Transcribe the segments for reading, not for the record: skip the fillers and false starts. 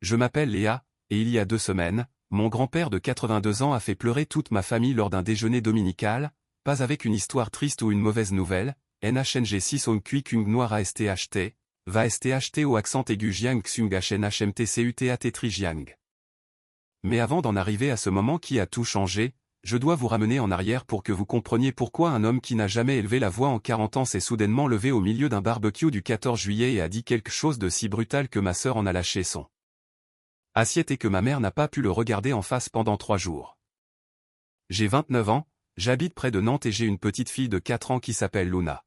Je m'appelle Léa, et il y a 2 semaines, mon grand-père de 82 ans a fait pleurer toute ma famille lors d'un déjeuner dominical, pas avec une histoire triste ou une mauvaise nouvelle, NHNG 6 on kui kung noir ASTHT, va STHT au accent aigu jiang xung HNHMTCUTAT tri jiang. Mais avant d'en arriver à ce moment qui a tout changé, je dois vous ramener en arrière pour que vous compreniez pourquoi un homme qui n'a jamais élevé la voix en 40 ans s'est soudainement levé au milieu d'un barbecue du 14 juillet et a dit quelque chose de si brutal que ma sœur en a lâché son assiette et que ma mère n'a pas pu le regarder en face pendant 3 jours. J'ai 29 ans, j'habite près de Nantes et j'ai une petite fille de 4 ans qui s'appelle Luna.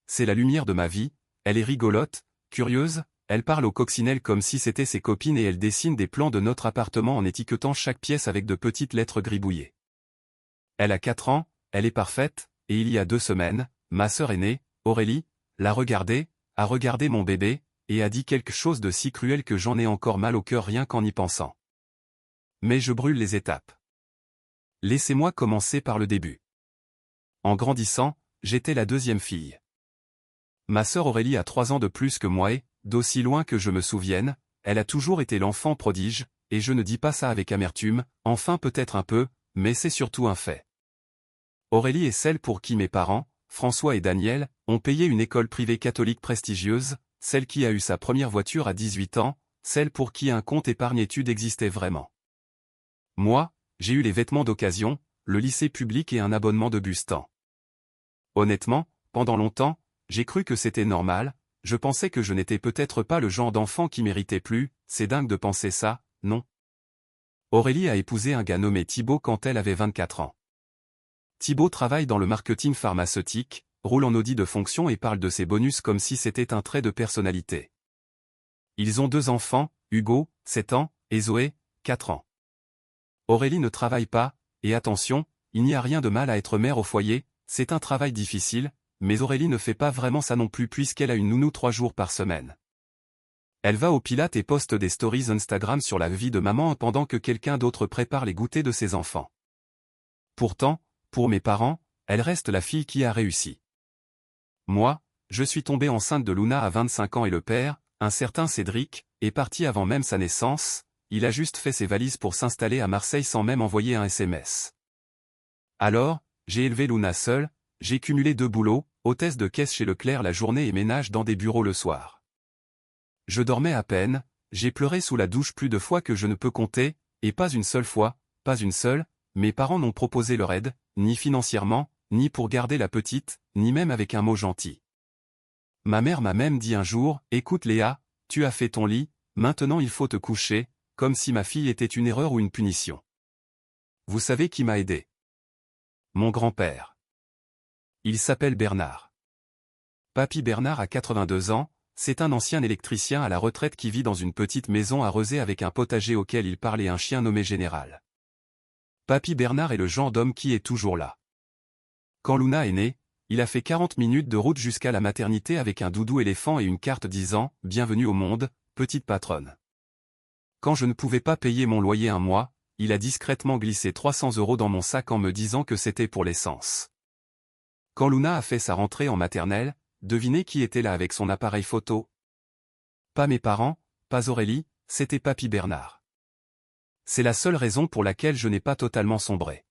C'est la lumière de ma vie, elle est rigolote, curieuse, elle parle aux coccinelles comme si c'était ses copines et elle dessine des plans de notre appartement en étiquetant chaque pièce avec de petites lettres gribouillées. Elle a 4 ans, elle est parfaite, et il y a 2 semaines, ma sœur aînée, Aurélie, a regardé mon bébé, et a dit quelque chose de si cruel que j'en ai encore mal au cœur rien qu'en y pensant. Mais je brûle les étapes. Laissez-moi commencer par le début. En grandissant, j'étais la 2e fille. Ma sœur Aurélie a 3 ans de plus que moi et, d'aussi loin que je me souvienne, elle a toujours été l'enfant prodige, et je ne dis pas ça avec amertume, enfin peut-être un peu, mais c'est surtout un fait. Aurélie est celle pour qui mes parents, François et Daniel, ont payé une école privée catholique prestigieuse, celle qui a eu sa première voiture à 18 ans, celle pour qui un compte épargne-études existait vraiment. Moi, j'ai eu les vêtements d'occasion, le lycée public et un abonnement de bus-temps. Honnêtement, pendant longtemps, j'ai cru que c'était normal, je pensais que je n'étais peut-être pas le genre d'enfant qui méritait plus, c'est dingue de penser ça, non? Aurélie a épousé un gars nommé Thibaut quand elle avait 24 ans. Thibaut travaille dans le marketing pharmaceutique, roule en Audi de fonction et parle de ses bonus comme si c'était un trait de personnalité. Ils ont 2 enfants, Hugo, 7 ans, et Zoé, 4 ans. Aurélie ne travaille pas, et attention, il n'y a rien de mal à être mère au foyer, c'est un travail difficile, mais Aurélie ne fait pas vraiment ça non plus puisqu'elle a une nounou 3 jours par semaine. Elle va au Pilates et poste des stories Instagram sur la vie de maman pendant que quelqu'un d'autre prépare les goûters de ses enfants. Pourtant, pour mes parents, elle reste la fille qui a réussi. Moi, je suis tombée enceinte de Luna à 25 ans et le père, un certain Cédric, est parti avant même sa naissance, il a juste fait ses valises pour s'installer à Marseille sans même envoyer un SMS. Alors, j'ai élevé Luna seule, j'ai cumulé 2 boulots, hôtesse de caisse chez Leclerc la journée et ménage dans des bureaux le soir. Je dormais à peine, j'ai pleuré sous la douche plus de fois que je ne peux compter, et pas une seule fois, pas une seule, mes parents n'ont proposé leur aide, ni financièrement, ni pour garder la petite, ni même avec un mot gentil. Ma mère m'a même dit un jour, « Écoute Léa, tu as fait ton lit, maintenant il faut te coucher », comme si ma fille était une erreur ou une punition. Vous savez qui m'a aidé? Mon grand-père. Il s'appelle Bernard. Papy Bernard a 82 ans, c'est un ancien électricien à la retraite qui vit dans une petite maison arrosée avec un potager auquel il parle et un chien nommé Général. Papy Bernard est le genre d'homme qui est toujours là. Quand Luna est née, il a fait 40 minutes de route jusqu'à la maternité avec un doudou éléphant et une carte disant « Bienvenue au monde, petite patronne ». Quand je ne pouvais pas payer mon loyer un mois, il a discrètement glissé 300 € dans mon sac en me disant que c'était pour l'essence. Quand Luna a fait sa rentrée en maternelle, devinez qui était là avec son appareil photo? Pas mes parents, pas Aurélie, c'était Papy Bernard. C'est la seule raison pour laquelle je n'ai pas totalement sombré.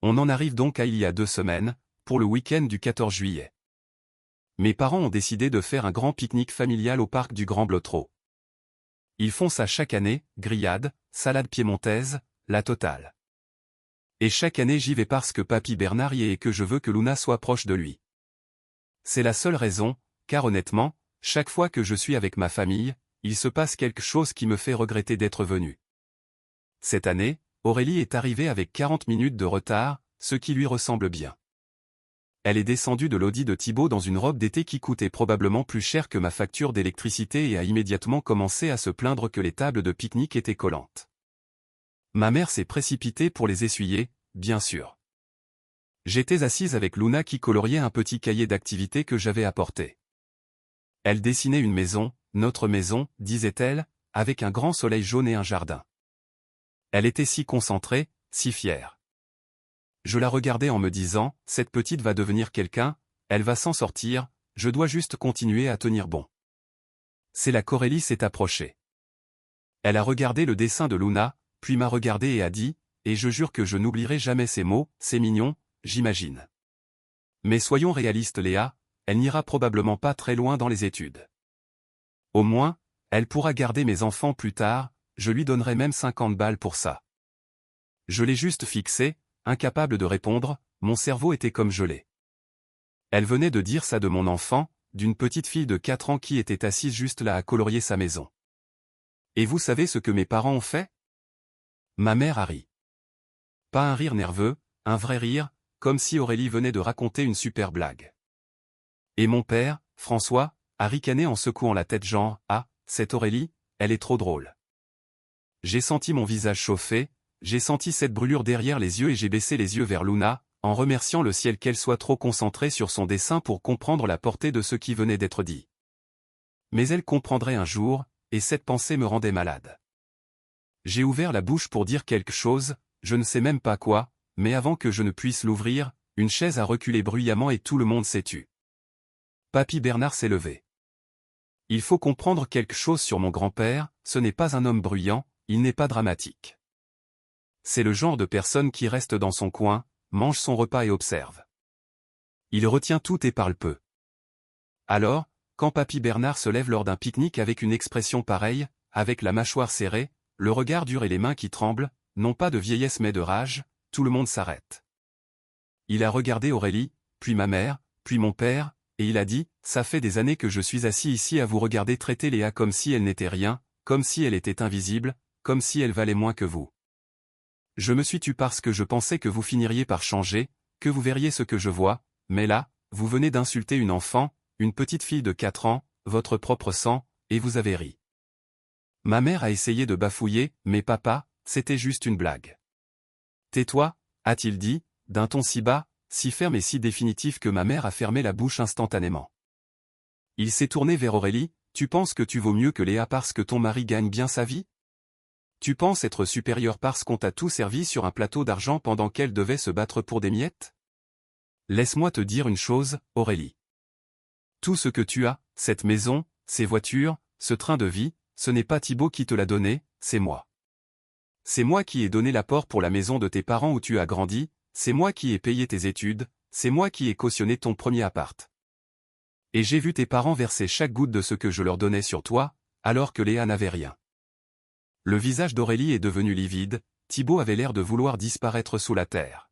On en arrive donc à il y a 2 semaines, pour le week-end du 14 juillet. Mes parents ont décidé de faire un grand pique-nique familial au parc du Grand Blotreau. Ils font ça chaque année, grillade, salade piémontaise, la totale. Et chaque année j'y vais parce que Papy Bernard y est et que je veux que Luna soit proche de lui. C'est la seule raison, car honnêtement, chaque fois que je suis avec ma famille, il se passe quelque chose qui me fait regretter d'être venu. Cette année, Aurélie est arrivée avec 40 minutes de retard, ce qui lui ressemble bien. Elle est descendue de l'Audi de Thibaut dans une robe d'été qui coûtait probablement plus cher que ma facture d'électricité et a immédiatement commencé à se plaindre que les tables de pique-nique étaient collantes. Ma mère s'est précipitée pour les essuyer, bien sûr. J'étais assise avec Luna qui coloriait un petit cahier d'activités que j'avais apporté. Elle dessinait une maison, notre maison, disait-elle, avec un grand soleil jaune et un jardin. Elle était si concentrée, si fière. Je la regardais en me disant, cette petite va devenir quelqu'un, elle va s'en sortir, je dois juste continuer à tenir bon. C'est là qu'Aurélie s'est approchée. Elle a regardé le dessin de Luna, puis m'a regardé et a dit, et je jure que je n'oublierai jamais ces mots, c'est mignon, j'imagine. Mais soyons réalistes Léa, elle n'ira probablement pas très loin dans les études. Au moins, elle pourra garder mes enfants plus tard, je lui donnerai même 50 balles pour ça. Je l'ai juste fixée, incapable de répondre, mon cerveau était comme gelé. Elle venait de dire ça de mon enfant, d'une petite fille de 4 ans qui était assise juste là à colorier sa maison. Et vous savez ce que mes parents ont fait? Ma mère a ri. Pas un rire nerveux, un vrai rire, comme si Aurélie venait de raconter une super blague. Et mon père, François, a ricané en secouant la tête genre « Ah, cette Aurélie, elle est trop drôle ». J'ai senti mon visage chauffer, j'ai senti cette brûlure derrière les yeux et j'ai baissé les yeux vers Luna, en remerciant le ciel qu'elle soit trop concentrée sur son dessin pour comprendre la portée de ce qui venait d'être dit. Mais elle comprendrait un jour, et cette pensée me rendait malade. J'ai ouvert la bouche pour dire quelque chose, je ne sais même pas quoi, mais avant que je ne puisse l'ouvrir, une chaise a reculé bruyamment et tout le monde s'est tu. Papy Bernard s'est levé. Il faut comprendre quelque chose sur mon grand-père, ce n'est pas un homme bruyant, il n'est pas dramatique. C'est le genre de personne qui reste dans son coin, mange son repas et observe. Il retient tout et parle peu. Alors, quand Papy Bernard se lève lors d'un pique-nique avec une expression pareille, avec la mâchoire serrée, le regard dur et les mains qui tremblent, non pas de vieillesse mais de rage, tout le monde s'arrête. Il a regardé Aurélie, puis ma mère, puis mon père, et il a dit, ça fait des années que je suis assis ici à vous regarder traiter Léa comme si elle n'était rien, comme si elle était invisible, comme si elle valait moins que vous. Je me suis tu parce que je pensais que vous finiriez par changer, que vous verriez ce que je vois, mais là, vous venez d'insulter une enfant, une petite fille de 4 ans, votre propre sang, et vous avez ri. Ma mère a essayé de bafouiller, mais papa, c'était juste une blague. Tais-toi, a-t-il dit, d'un ton si bas, si ferme et si définitif que ma mère a fermé la bouche instantanément. Il s'est tourné vers Aurélie, tu penses que tu vaux mieux que Léa parce que ton mari gagne bien sa vie? Tu penses être supérieur parce qu'on t'a tout servi sur un plateau d'argent pendant qu'elle devait se battre pour des miettes? Laisse-moi te dire une chose, Aurélie. Tout ce que tu as, cette maison, ces voitures, ce train de vie, ce n'est pas Thibaut qui te l'a donné, c'est moi. C'est moi qui ai donné l'apport pour la maison de tes parents où tu as grandi, c'est moi qui ai payé tes études, c'est moi qui ai cautionné ton premier appart. Et j'ai vu tes parents verser chaque goutte de ce que je leur donnais sur toi, alors que Léa n'avait rien. Le visage d'Aurélie est devenu livide, Thibaut avait l'air de vouloir disparaître sous la terre.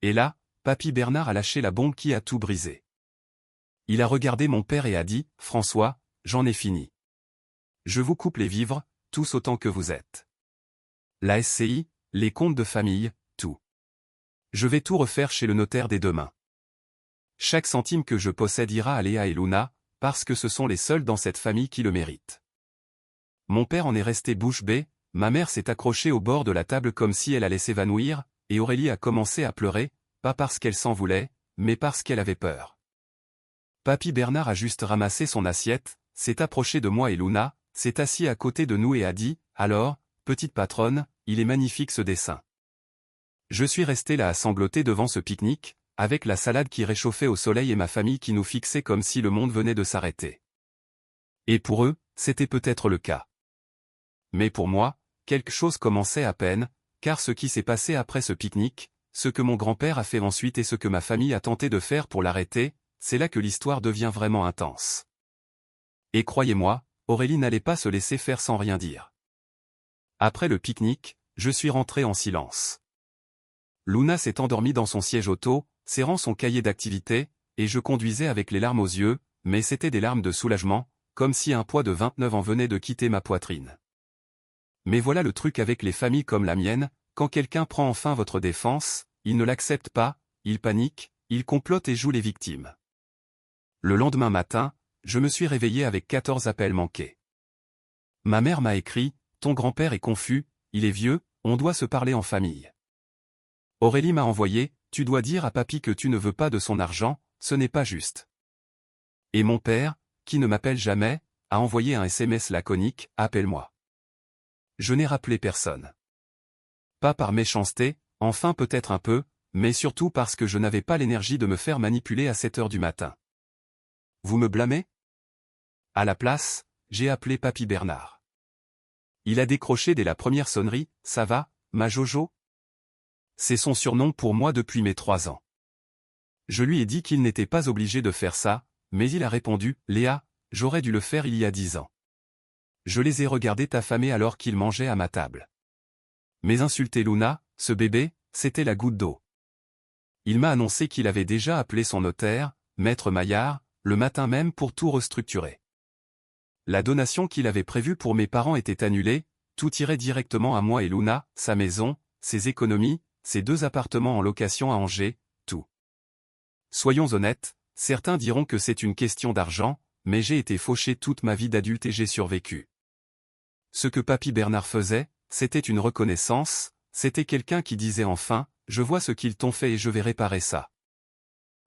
Et là, Papy Bernard a lâché la bombe qui a tout brisé. Il a regardé mon père et a dit, « François, j'en ai fini. Je vous coupe les vivres, tous autant que vous êtes. La SCI, les comptes de famille, tout. Je vais tout refaire chez le notaire dès demain. Chaque centime que je possède ira à Léa et Luna, parce que ce sont les seuls dans cette famille qui le méritent. » Mon père en est resté bouche bée, ma mère s'est accrochée au bord de la table comme si elle allait s'évanouir, et Aurélie a commencé à pleurer, pas parce qu'elle s'en voulait, mais parce qu'elle avait peur. Papy Bernard a juste ramassé son assiette, s'est approché de moi et Luna, s'est assis à côté de nous et a dit, « Alors, petite patronne, il est magnifique ce dessin. » Je suis resté là à sangloter devant ce pique-nique, avec la salade qui réchauffait au soleil et ma famille qui nous fixait comme si le monde venait de s'arrêter. Et pour eux, c'était peut-être le cas. Mais pour moi, quelque chose commençait à peine, car ce qui s'est passé après ce pique-nique, ce que mon grand-père a fait ensuite et ce que ma famille a tenté de faire pour l'arrêter, c'est là que l'histoire devient vraiment intense. Et croyez-moi, Aurélie n'allait pas se laisser faire sans rien dire. Après le pique-nique, je suis rentré en silence. Luna s'est endormie dans son siège auto, serrant son cahier d'activité, et je conduisais avec les larmes aux yeux, mais c'était des larmes de soulagement, comme si un poids de 29 ans venait de quitter ma poitrine. Mais voilà le truc avec les familles comme la mienne, quand quelqu'un prend enfin votre défense, il ne l'accepte pas, il panique, il complote et joue les victimes. Le lendemain matin, je me suis réveillé avec 14 appels manqués. Ma mère m'a écrit, « Ton grand-père est confus, il est vieux, on doit se parler en famille. » Aurélie m'a envoyé, « Tu dois dire à papy que tu ne veux pas de son argent, ce n'est pas juste. » Et mon père, qui ne m'appelle jamais, a envoyé un SMS laconique, « Appelle-moi. » Je n'ai rappelé personne. Pas par méchanceté, enfin peut-être un peu, mais surtout parce que je n'avais pas l'énergie de me faire manipuler à 7 heures du matin. Vous me blâmez? À la place, j'ai appelé Papy Bernard. Il a décroché dès la première sonnerie. Ça va, ma Jojo? C'est son surnom pour moi depuis mes 3 ans. Je lui ai dit qu'il n'était pas obligé de faire ça, mais il a répondu, Léa, j'aurais dû le faire il y a 10 ans. Je les ai regardés t'affamer alors qu'ils mangeaient à ma table. Mais insulter Luna, ce bébé, c'était la goutte d'eau. Il m'a annoncé qu'il avait déjà appelé son notaire, Maître Maillard, le matin même pour tout restructurer. La donation qu'il avait prévue pour mes parents était annulée, tout irait directement à moi et Luna, sa maison, ses économies, ses 2 appartements en location à Angers, tout. Soyons honnêtes, certains diront que c'est une question d'argent, mais j'ai été fauché toute ma vie d'adulte et j'ai survécu. Ce que Papy Bernard faisait, c'était une reconnaissance, c'était quelqu'un qui disait enfin, je vois ce qu'ils t'ont fait et je vais réparer ça.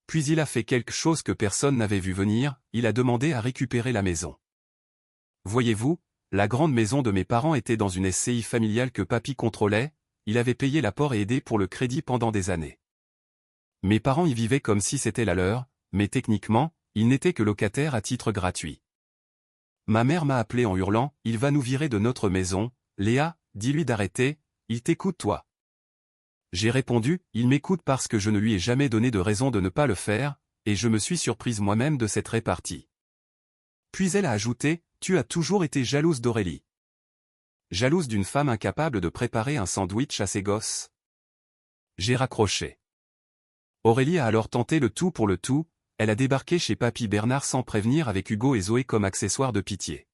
Puis il a fait quelque chose que personne n'avait vu venir, il a demandé à récupérer la maison. Voyez-vous, la grande maison de mes parents était dans une SCI familiale que Papy contrôlait, il avait payé l'apport et aidé pour le crédit pendant des années. Mes parents y vivaient comme si c'était la leur, mais techniquement, ils n'étaient que locataires à titre gratuit. Ma mère m'a appelé en hurlant, il va nous virer de notre maison, Léa, dis-lui d'arrêter, il t'écoute toi. J'ai répondu, il m'écoute parce que je ne lui ai jamais donné de raison de ne pas le faire, et je me suis surprise moi-même de cette répartie. Puis elle a ajouté, tu as toujours été jalouse d'Aurélie. Jalouse d'une femme incapable de préparer un sandwich à ses gosses. J'ai raccroché. Aurélie a alors tenté le tout pour le tout, elle a débarqué chez Papy Bernard sans prévenir avec Hugo et Zoé comme accessoire de pitié.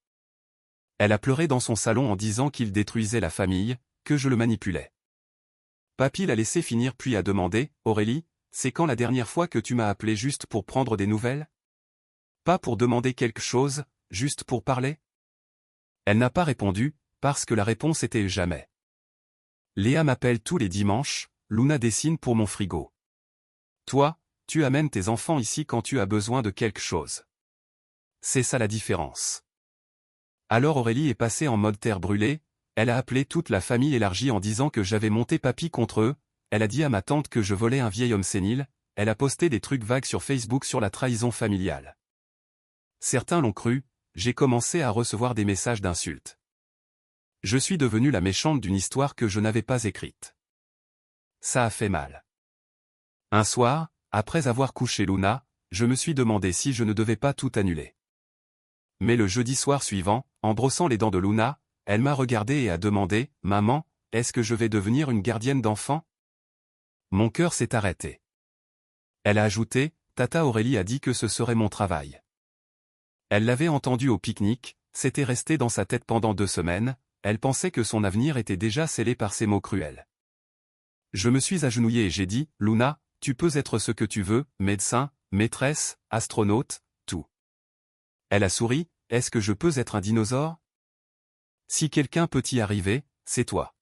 Elle a pleuré dans son salon en disant qu'il détruisait la famille, que je le manipulais. Papy l'a laissé finir puis a demandé, Aurélie, c'est quand la dernière fois que tu m'as appelé juste pour prendre des nouvelles? Pas pour demander quelque chose, juste pour parler? Elle n'a pas répondu, parce que la réponse était jamais. Léa m'appelle tous les dimanches, Luna dessine pour mon frigo. Toi, tu amènes tes enfants ici quand tu as besoin de quelque chose. C'est ça la différence. Alors Aurélie est passée en mode terre brûlée, elle a appelé toute la famille élargie en disant que j'avais monté Papy contre eux, elle a dit à ma tante que je volais un vieil homme sénile, elle a posté des trucs vagues sur Facebook sur la trahison familiale. Certains l'ont cru, j'ai commencé à recevoir des messages d'insultes. Je suis devenue la méchante d'une histoire que je n'avais pas écrite. Ça a fait mal. Un soir, après avoir couché Luna, je me suis demandé si je ne devais pas tout annuler. Mais le jeudi soir suivant, en brossant les dents de Luna, elle m'a regardé et a demandé, « Maman, est-ce que je vais devenir une gardienne d'enfants ?» Mon cœur s'est arrêté. Elle a ajouté, « Tata Aurélie a dit que ce serait mon travail. » Elle l'avait entendu au pique-nique, c'était resté dans sa tête pendant 2 semaines, elle pensait que son avenir était déjà scellé par ces mots cruels. Je me suis agenouillé et j'ai dit, « Luna, tu peux être ce que tu veux, médecin, maîtresse, astronaute, tout. » Elle a souri, « Est-ce que je peux être un dinosaure? Si quelqu'un peut y arriver, c'est toi. »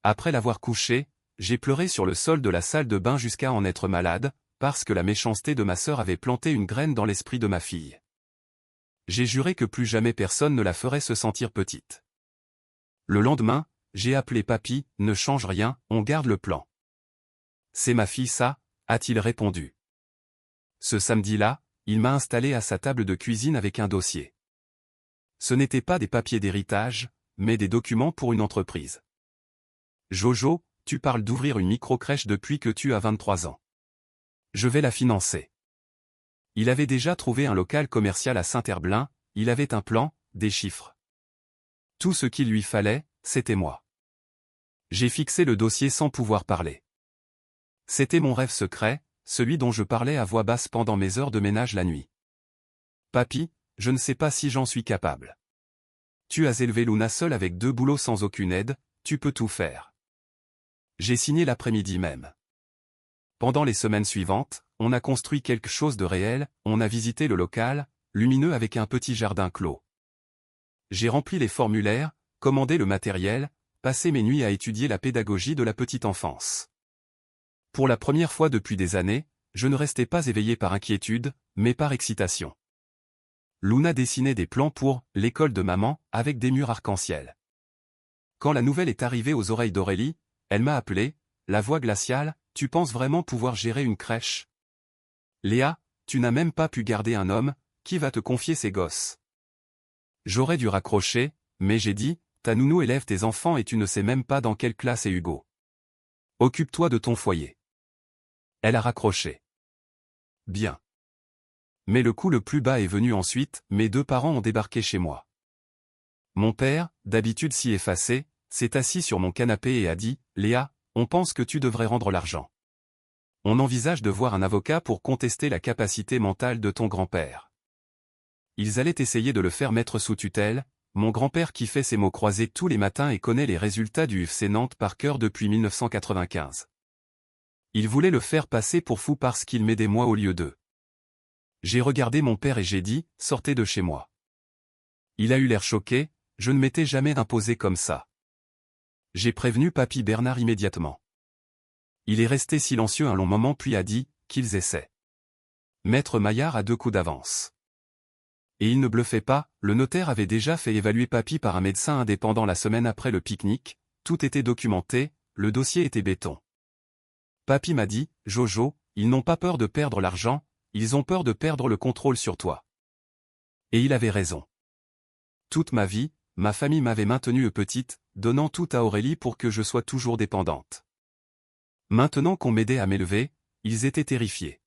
Après l'avoir couché, j'ai pleuré sur le sol de la salle de bain jusqu'à en être malade, parce que la méchanceté de ma sœur avait planté une graine dans l'esprit de ma fille. J'ai juré que plus jamais personne ne la ferait se sentir petite. Le lendemain, j'ai appelé Papy, « Ne change rien, on garde le plan. » C'est ma fille ça, a-t-il répondu. Ce samedi-là, il m'a installé à sa table de cuisine avec un dossier. Ce n'étaient pas des papiers d'héritage, mais des documents pour une entreprise. Jojo, tu parles d'ouvrir une micro-crèche depuis que tu as 23 ans. Je vais la financer. Il avait déjà trouvé un local commercial à Saint-Herblain, il avait un plan, des chiffres. Tout ce qu'il lui fallait, c'était moi. J'ai fixé le dossier sans pouvoir parler. C'était mon rêve secret, celui dont je parlais à voix basse pendant mes heures de ménage la nuit. Papy, je ne sais pas si j'en suis capable. Tu as élevé Luna seule avec 2 boulots sans aucune aide, tu peux tout faire. J'ai signé l'après-midi même. Pendant les semaines suivantes, on a construit quelque chose de réel, on a visité le local, lumineux avec un petit jardin clos. J'ai rempli les formulaires, commandé le matériel, passé mes nuits à étudier la pédagogie de la petite enfance. Pour la première fois depuis des années, je ne restais pas éveillé par inquiétude, mais par excitation. Luna dessinait des plans pour « l'école de maman » avec des murs arc-en-ciel. Quand la nouvelle est arrivée aux oreilles d'Aurélie, elle m'a appelé, la voix glaciale, « Tu penses vraiment pouvoir gérer une crèche? Léa, tu n'as même pas pu garder un homme, qui va te confier ses gosses ?» J'aurais dû raccrocher, mais j'ai dit, ta nounou élève tes enfants et tu ne sais même pas dans quelle classe est Hugo. Occupe-toi de ton foyer. Elle a raccroché. Bien. Mais le coup le plus bas est venu ensuite, mes deux parents ont débarqué chez moi. Mon père, d'habitude si effacé, s'est assis sur mon canapé et a dit, « Léa, on pense que tu devrais rendre l'argent. On envisage de voir un avocat pour contester la capacité mentale de ton grand-père. » Ils allaient essayer de le faire mettre sous tutelle, mon grand-père qui fait ses mots croisés tous les matins et connaît les résultats du UFC Nantes par cœur depuis 1995. Il voulait le faire passer pour fou parce qu'il m'aidait moi au lieu d'eux. J'ai regardé mon père et j'ai dit, « Sortez de chez moi. » Il a eu l'air choqué, je ne m'étais jamais imposé comme ça. J'ai prévenu papy Bernard immédiatement. Il est resté silencieux un long moment puis a dit, qu'ils essaient. Maître Maillard a 2 coups d'avance. Et il ne bluffait pas, le notaire avait déjà fait évaluer papy par un médecin indépendant la semaine après le pique-nique, tout était documenté, le dossier était béton. Papy m'a dit, Jojo, ils n'ont pas peur de perdre l'argent, ils ont peur de perdre le contrôle sur toi. Et il avait raison. Toute ma vie, ma famille m'avait maintenue petite, donnant tout à Aurélie pour que je sois toujours dépendante. Maintenant qu'on m'aidait à m'élever, ils étaient terrifiés.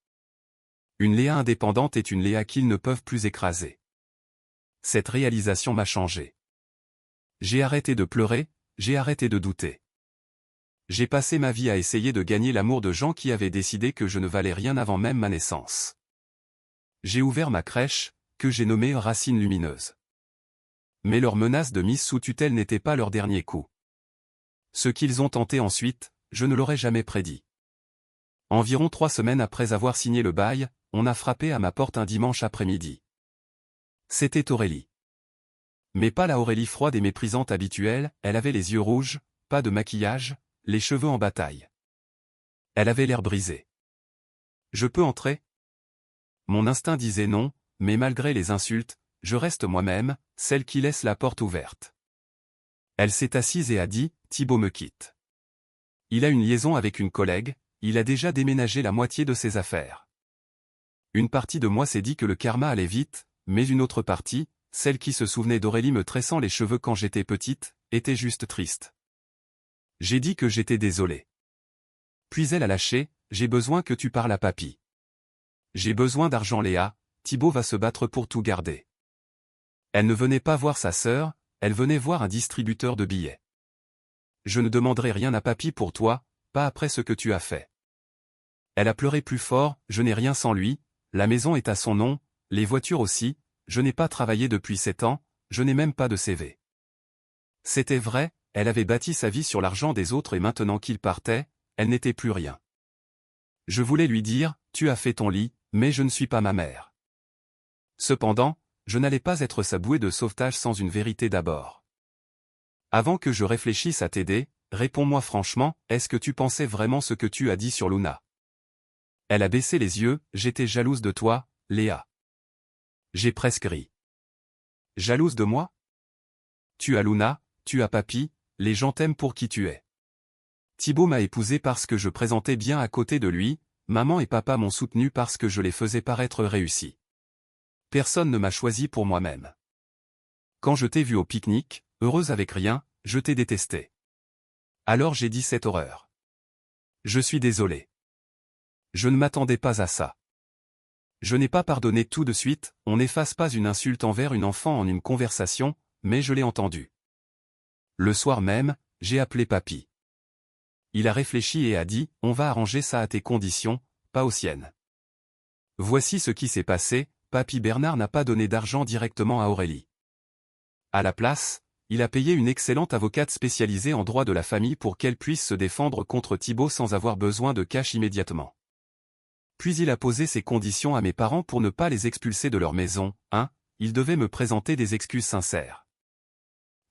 Une Léa indépendante est une Léa qu'ils ne peuvent plus écraser. Cette réalisation m'a changé. J'ai arrêté de pleurer, j'ai arrêté de douter. J'ai passé ma vie à essayer de gagner l'amour de gens qui avaient décidé que je ne valais rien avant même ma naissance. J'ai ouvert ma crèche, que j'ai nommée Racine Lumineuse. Mais leur menace de mise sous tutelle n'était pas leur dernier coup. Ce qu'ils ont tenté ensuite, je ne l'aurais jamais prédit. Environ 3 semaines après avoir signé le bail, on a frappé à ma porte un dimanche après-midi. C'était Aurélie. Mais pas la Aurélie froide et méprisante habituelle, elle avait les yeux rouges, pas de maquillage, les cheveux en bataille. Elle avait l'air brisé. « Je peux entrer ?» Mon instinct disait non, mais malgré les insultes, je reste moi-même, celle qui laisse la porte ouverte. Elle s'est assise et a dit, « Thibaut me quitte. Il a une liaison avec une collègue, il a déjà déménagé la moitié de ses affaires. » Une partie de moi s'est dit que le karma allait vite, mais une autre partie, celle qui se souvenait d'Aurélie me tressant les cheveux quand j'étais petite, était juste triste. J'ai dit que j'étais désolé. Puis elle a lâché, « J'ai besoin que tu parles à papy. J'ai besoin d'argent Léa, Thibaut va se battre pour tout garder. » Elle ne venait pas voir sa sœur, elle venait voir un distributeur de billets. « Je ne demanderai rien à papy pour toi, pas après ce que tu as fait. » Elle a pleuré plus fort, « Je n'ai rien sans lui, la maison est à son nom, les voitures aussi, je n'ai pas travaillé depuis 7 ans, je n'ai même pas de CV. » C'était vrai, elle avait bâti sa vie sur l'argent des autres et maintenant qu'il partait, elle n'était plus rien. Je voulais lui dire, « Tu as fait ton lit, mais je ne suis pas ma mère. » Cependant, je n'allais pas être sa bouée de sauvetage sans une vérité d'abord. Avant que je réfléchisse à t'aider, réponds-moi franchement, est-ce que tu pensais vraiment ce que tu as dit sur Luna? Elle a baissé les yeux, j'étais jalouse de toi, Léa. J'ai presque ri. Jalouse de moi? Tu as Luna, tu as papy, les gens t'aiment pour qui tu es. Thibaut m'a épousée parce que je présentais bien à côté de lui, maman et papa m'ont soutenu parce que je les faisais paraître réussis. Personne ne m'a choisi pour moi-même. Quand je t'ai vue au pique-nique, heureuse avec rien, je t'ai détesté. Alors j'ai dit cette horreur. Je suis désolé. Je ne m'attendais pas à ça. Je n'ai pas pardonné tout de suite, on n'efface pas une insulte envers une enfant en une conversation, mais je l'ai entendue. Le soir même, j'ai appelé papy. Il a réfléchi et a dit, on va arranger ça à tes conditions, pas aux siennes. Voici ce qui s'est passé, papy Bernard n'a pas donné d'argent directement à Aurélie. À la place, il a payé une excellente avocate spécialisée en droit de la famille pour qu'elle puisse se défendre contre Thibaut sans avoir besoin de cash immédiatement. Puis il a posé ses conditions à mes parents pour ne pas les expulser de leur maison. 1. Il devait me présenter des excuses sincères.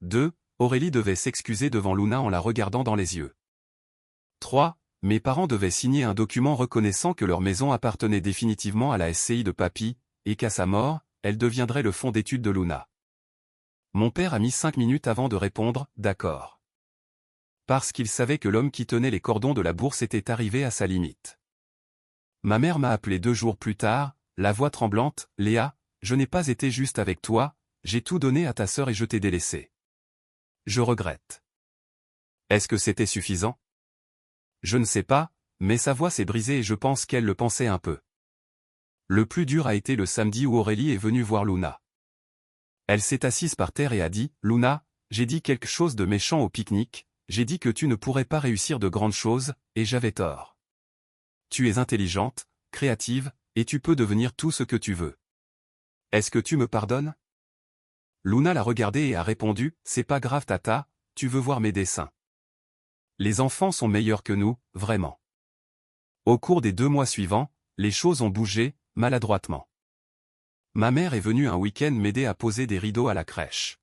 2. Aurélie devait s'excuser devant Luna en la regardant dans les yeux. 3. Mes parents devaient signer un document reconnaissant que leur maison appartenait définitivement à la SCI de papy, et qu'à sa mort, elle deviendrait le fonds d'études de Luna. Mon père a mis 5 minutes avant de répondre, d'accord. Parce qu'il savait que l'homme qui tenait les cordons de la bourse était arrivé à sa limite. Ma mère m'a appelé 2 jours plus tard, la voix tremblante, « Léa, je n'ai pas été juste avec toi, j'ai tout donné à ta sœur et je t'ai délaissé. Je regrette. Est-ce que c'était suffisant? Je ne sais pas, mais sa voix s'est brisée et je pense qu'elle le pensait un peu. Le plus dur a été le samedi où Aurélie est venue voir Luna. Elle s'est assise par terre et a dit, « Luna, j'ai dit quelque chose de méchant au pique-nique, j'ai dit que tu ne pourrais pas réussir de grandes choses, et j'avais tort. Tu es intelligente, créative, et tu peux devenir tout ce que tu veux. Est-ce que tu me pardonnes ?» Luna l'a regardé et a répondu, « C'est pas grave tata, tu veux voir mes dessins. Les enfants sont meilleurs que nous, vraiment. » Au cours des 2 mois suivants, les choses ont bougé, maladroitement. Ma mère est venue un week-end m'aider à poser des rideaux à la crèche.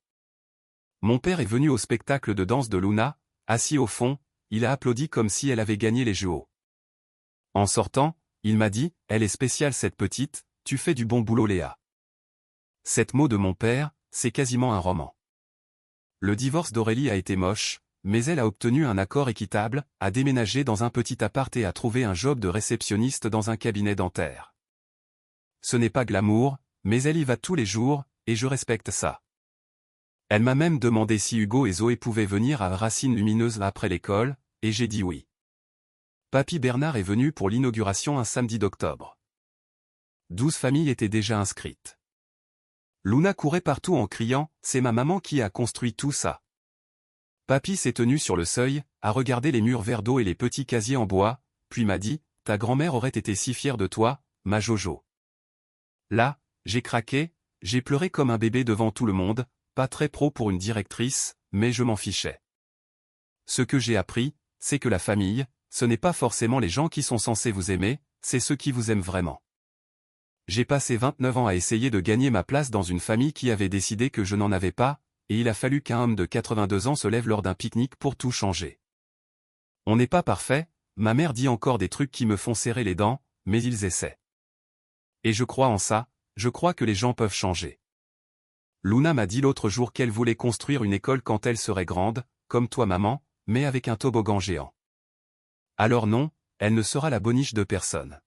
Mon père est venu au spectacle de danse de Luna, assis au fond, il a applaudi comme si elle avait gagné les JO. En sortant, il m'a dit, « Elle est spéciale cette petite, tu fais du bon boulot Léa. » Cette mot de mon père, c'est quasiment un roman. Le divorce d'Aurélie a été moche, mais elle a obtenu un accord équitable, a déménagé dans un petit appart et a trouvé un job de réceptionniste dans un cabinet dentaire. Ce n'est pas glamour, mais elle y va tous les jours, et je respecte ça. Elle m'a même demandé si Hugo et Zoé pouvaient venir à Racines Lumineuses après l'école, et j'ai dit oui. Papy Bernard est venu pour l'inauguration un samedi d'octobre. 12 familles étaient déjà inscrites. Luna courait partout en criant, « C'est ma maman qui a construit tout ça. » Papy s'est tenu sur le seuil, a regardé les murs verts d'eau et les petits casiers en bois, puis m'a dit, « Ta grand-mère aurait été si fière de toi, ma Jojo. » Là, j'ai craqué, j'ai pleuré comme un bébé devant tout le monde, pas très pro pour une directrice, mais je m'en fichais. Ce que j'ai appris, c'est que la famille, ce n'est pas forcément les gens qui sont censés vous aimer, c'est ceux qui vous aiment vraiment. J'ai passé 29 ans à essayer de gagner ma place dans une famille qui avait décidé que je n'en avais pas, et il a fallu qu'un homme de 82 ans se lève lors d'un pique-nique pour tout changer. On n'est pas parfait, ma mère dit encore des trucs qui me font serrer les dents, mais ils essaient. Et je crois en ça, je crois que les gens peuvent changer. Luna m'a dit l'autre jour qu'elle voulait construire une école quand elle serait grande, comme toi maman, mais avec un toboggan géant. Alors non, elle ne sera la boniche de personne.